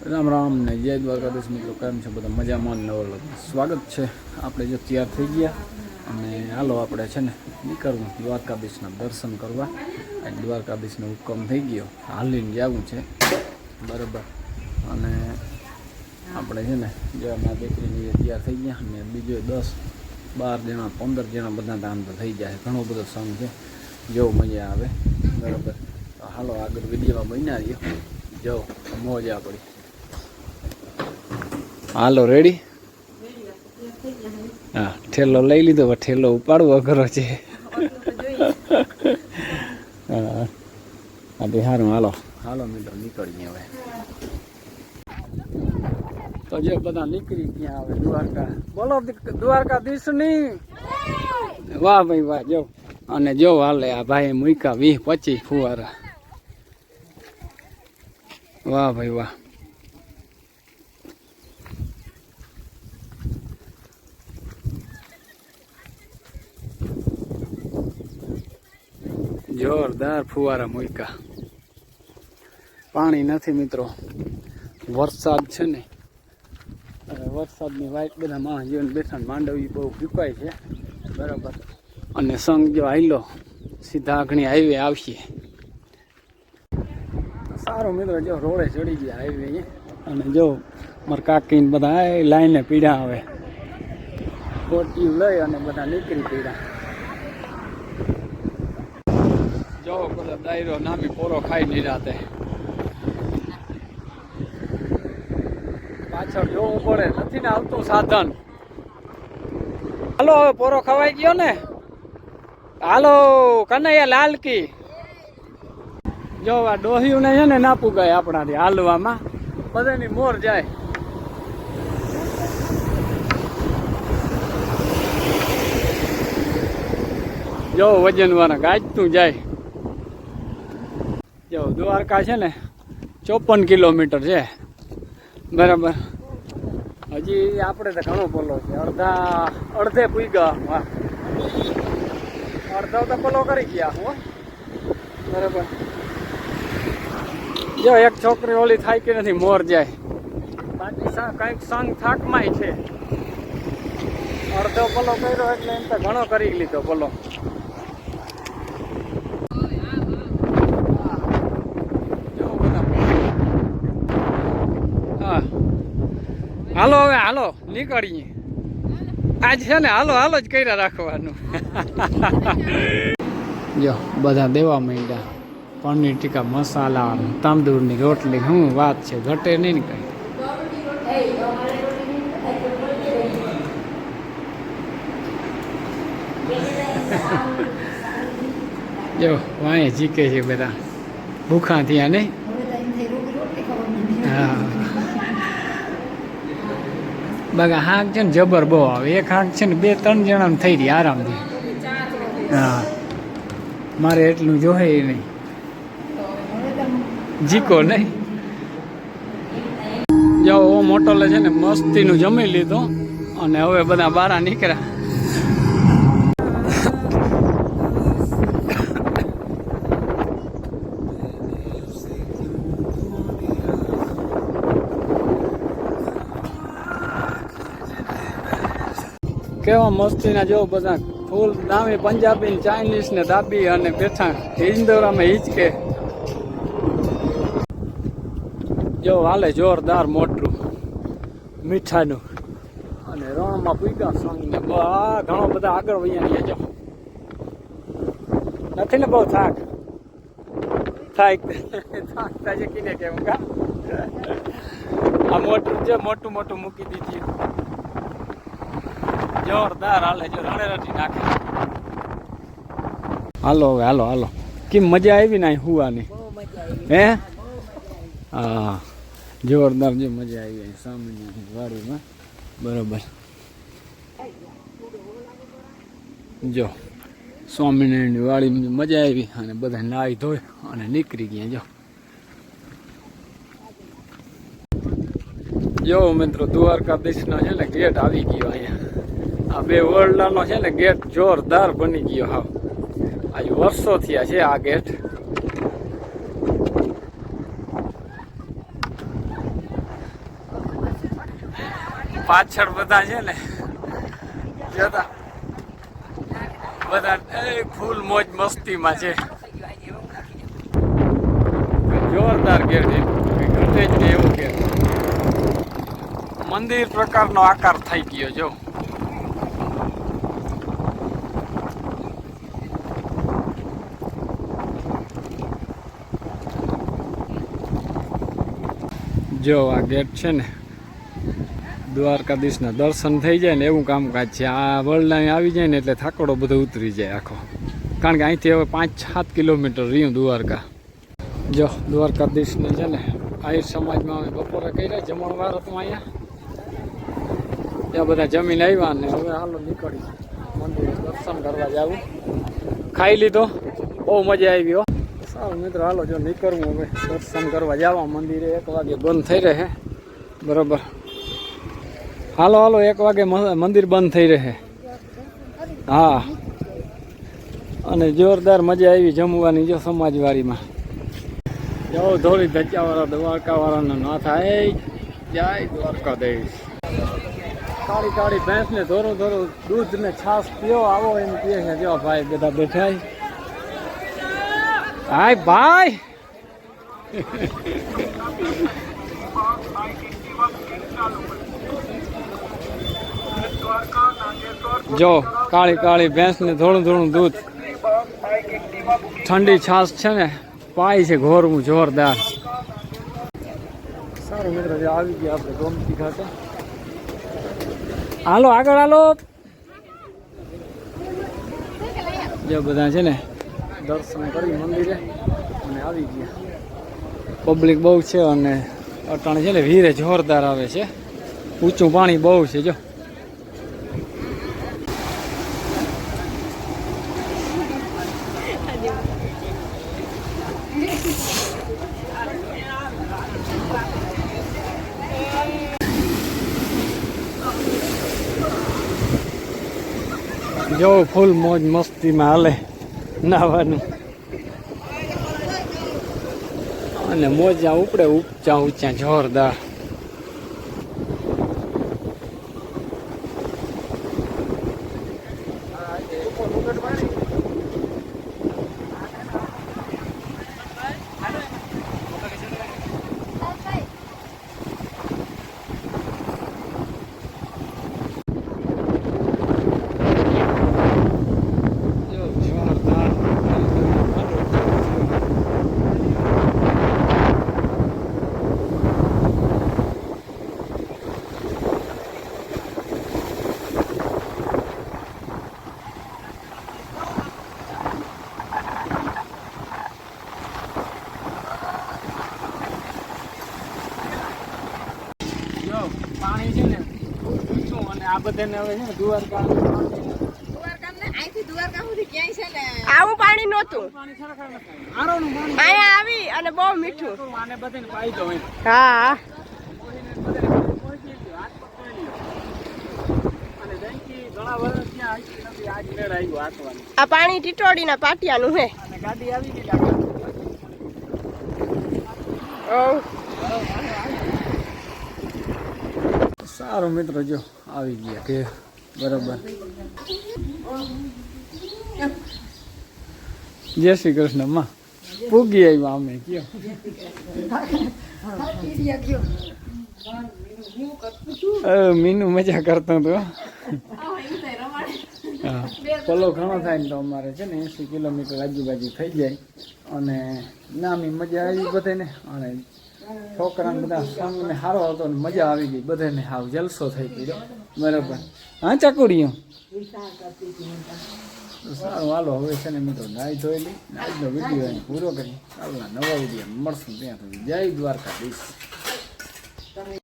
રામ રામ ને જય દ્વારકાધીશ મિત્રો, કેમ છે બધા? મજામાં નવો સ્વાગત છે. આપણે જો તૈયાર થઈ ગયા અને હાલો આપણે છે ને નીકળવું દ્વારકાધીશના દર્શન કરવા. અને દ્વારકાધીશનો હુકમ થઈ ગયો, હાલીને જવું છે બરાબર. અને આપણે છે ને જો અમારા દીકરીની તૈયાર થઈ ગયા અને બીજો 10-12 જણા 15 જણા બધા આમ તો થઈ જાય. ઘણો બધો સંગ છે, જો મજા આવે બરાબર. હાલો આગળ વિડીયોમાં બન્યા રહ્યો, જો મોજ આપણી. હાલો રેડી? હા, ઠેલો લઈ લીધો, ઠેલો ઉપાડવો અઘરો છે. હા સારું, હાલો હાલો મિત્રો નીકળીએ હવે. તો જે બધા નીકળી ગયા હવે દ્વારકા. બોલો દ્વારકાધીશની વાહ ભાઈ વાહ. જો અને જો હાલે આ ભાઈ મૂક્યા 20-25 ફુવારા. વાહ ભાઈ વાહ. જોરદાર ફુવારા મૂક્યા. પાણી નથી મિત્રો, વરસાદ છે ને, વરસાદની વાઇટ બધા માણસ જીવન બેઠા. માંડવી બહુ ફૂંકાય છે બરાબર. અને સંગ જો આયલો સીધા આગણી હાઈવે આવશે. સારું મિત્રો, જો રોડે ચડી ગયા હાઈવે. અને જો મારા કાકીને બધા લાઈને પીડા આવે, કોટી લઈ અને બધા નીકળી પીડા. જો બધા દાયરો નામી પોરો ખાઈ નહીં રાતે. પાછળ જોવું પડે, નથી ને આવતું સાધન. હાલો હવે પોરો ખવાઈ ગયો ને, હાલો કનૈયા લાલકી. જો આ ડોહિયું ને છે ને ના પુગાય આપણાથી હાલવામાં, બધાની મોર જાય. જો વજન વાળા ગાજતું જાય. જો દ્વારકા છે ને 54 કિલોમીટર છે બરાબર. હજી આપણે તો ઘણો પોલો છે, અડધે પૂગ્યા. વાહ, અડધો તો પોલો કરી ગયા હો બરાબર. જો એક છોકરી ઓલી થાય કે નથી, મોર જાય. બાકી કંઈક સંગ થાકમાંય છે. અડધો પોલો કર્યો એટલે એમ તો ઘણો કરી લીધો પોલો. હાલો હવે હાલો નીકળીએ. આજ છે ને હાલો હાલો જ કર્યા રાખવાનું. જો બધા દેવા માંડ્યા. પનીર ટીકા મસાલા, તાંદૂળની રોટલી, શું વાત છે, ઘટે નહીં ને કઈ. જો વાંહે જીકે છે બધા ભૂખા થયા નહીં. હા બગા હાક છે ને જબર બહુ આવે. એક હાક છે ને 2-3 જણાને થઈ રહી આરામથી. હા મારે એટલું જોહે નહીં, જીકો નહીં. જો મોટો લે છે ને મસ્તીનું જમી લીધું અને હવે બધા બહાર નીકળ્યા. કેવા મસ્તીના જો બધા ફૂલ નામી પંજાબી, ચાઇનીઝ ને દાબી અને બેઠા હિંદોરામાં હિંચકે. જો હાલે જોરદાર મોટરું મીઠાનું. અને રણમાં પૂગ્યા સંગ ને ઘણો બધા આગળ વૈયા. જો નથી ને બહુ થાક થાય છે કીને કેવું કા. આ મોટરું છે, મોટું મોટું મૂકી દીધી. જોરદાર હાલે, જો રણે રટી નાખે. હાલો હવે હાલો હાલો. કેમ મજા આવી ને હુવાની? હે હા જોરદાર, જે મજા આવી સામેની વાડીમાં બરોબર. જો સ્વામિનારાયણની વાડીમાં મજા આવી અને બધા નાહી ધોઈ અને નીકળી ગયા. જો મિત્રો દ્વારકાધીશનો છે ને ગેટ આવી ગયો અહીંયા. આ 2 ઓરડાનો છે ને ગેટ જોરદાર બની ગયો. હા આજે વર્ષો થયા છે આ ગેટ. પાછળ બધા છે ને જોતા બધા ફૂલ મોજ મસ્તીમાં છે. જોરદાર ગેટ છે, ઘટે જ નહીં એવું ગેટ. મંદિર પ્રકારનો આકાર થઈ ગયો જો. જો આ ગેટ છે ને દ્વારકાધીશના દર્શન થઈ જાય ને એવું કામકાજ છે. આ વરલાઈ આવી જાય ને એટલે થાકડો બધો ઉતરી જાય આખો, કારણ કે અહીંથી હવે 5-7 કિલોમીટર રહ્યું દ્વારકા. જો દ્વારકાધીશને છે ને આહિર સમાજમાં અમે બપોરે કર્યા જમણવાર હતું અહીંયા. ત્યાં બધા જમીન આવ્યા ને હવે હાલો નીકળી મંદિરે દર્શન કરવા જવું. ખાઈ લીધો, બહુ મજા આવી હો. સારું મિત્રો હાલો જો નીકળવું હવે દર્શન કરવા જવા મંદિરે. 1 વાગે બંધ થઈ રહે બરાબર. હાલો હાલો 1 વાગે મંદિર બંધ થઈ રહે. હા, અને જોરદાર મજા આવી જમવાની જો સમાજવાડીમાં. જો ધોળી ધજાવાળા દ્વારકાવાળાનો ના થાય. જય દ્વારકાધીશ. કાળી કાળી ભેંસને ધોરું ધોરું દૂધ ને છાશ પીઓ આવો એમ કહે છે. જો ભાઈ બધા બેઠા. હાય ભાઈ. જો કાળી કાળી ભેંસ ને થોડું થોડું દૂધ, ઠંડી છાશ છે ને પાય છે ઘોરવું જોરદાર. સારું મિત્રો આવી ગયા આપણે ગોમતી ખાતે. હાલો આગળ હાલો. જો બધા છે ને દર્શન કરી મંદિરે અને આવી ગયા. પબ્લિક બહુ છે અને અટાણે છે ને વીરે જોરદાર આવે છે. ઊંચું પાણી બહુ છે જો. જો ફૂલ મોજ મસ્તીમાં હાલે નાવાનું અને મોજા ઉપડે ઊંચા ઊંચા જોરદાર. પાણી છે ને ઊંચું અને આ બધાને હવે છે ને દ્વારકા આવું પાણી નહોતું. અહીંયા આવી અને બહુ મીઠું. આને બધાને પાઈ દો. હા આ પાણી ટીટોડીના પાટિયાનું હે. ગાડી આવી ગઈ. સારું મિત્રો જો આવી ગયા કે બરાબર. જય શ્રી કૃષ્ણ માં પૂગી આવ્યા અમે કયો. મીનુ મજા કરતો હતો. હા પલો ઘણો થાય ને તો અમારે છે ને 80 કિલોમીટર આજુબાજુ થઈ જાય અને નામી મજા આવી બધાને. અને છોકરાને બધા સંગને સારો હતો ને મજા આવી ગઈ બધાને. હાવ જલસો થઈ ગયો બરાબર. હા ચાકુડીઓ સારું હાલો હવે છે ને મિત્રો નાઈ ધોઈ લઈ. આજનો વિડીયો અહીં પૂરો કરી કાલના નવા વિડીયો મળશું. ત્યાં સુધી જય દ્વારકાધીશ.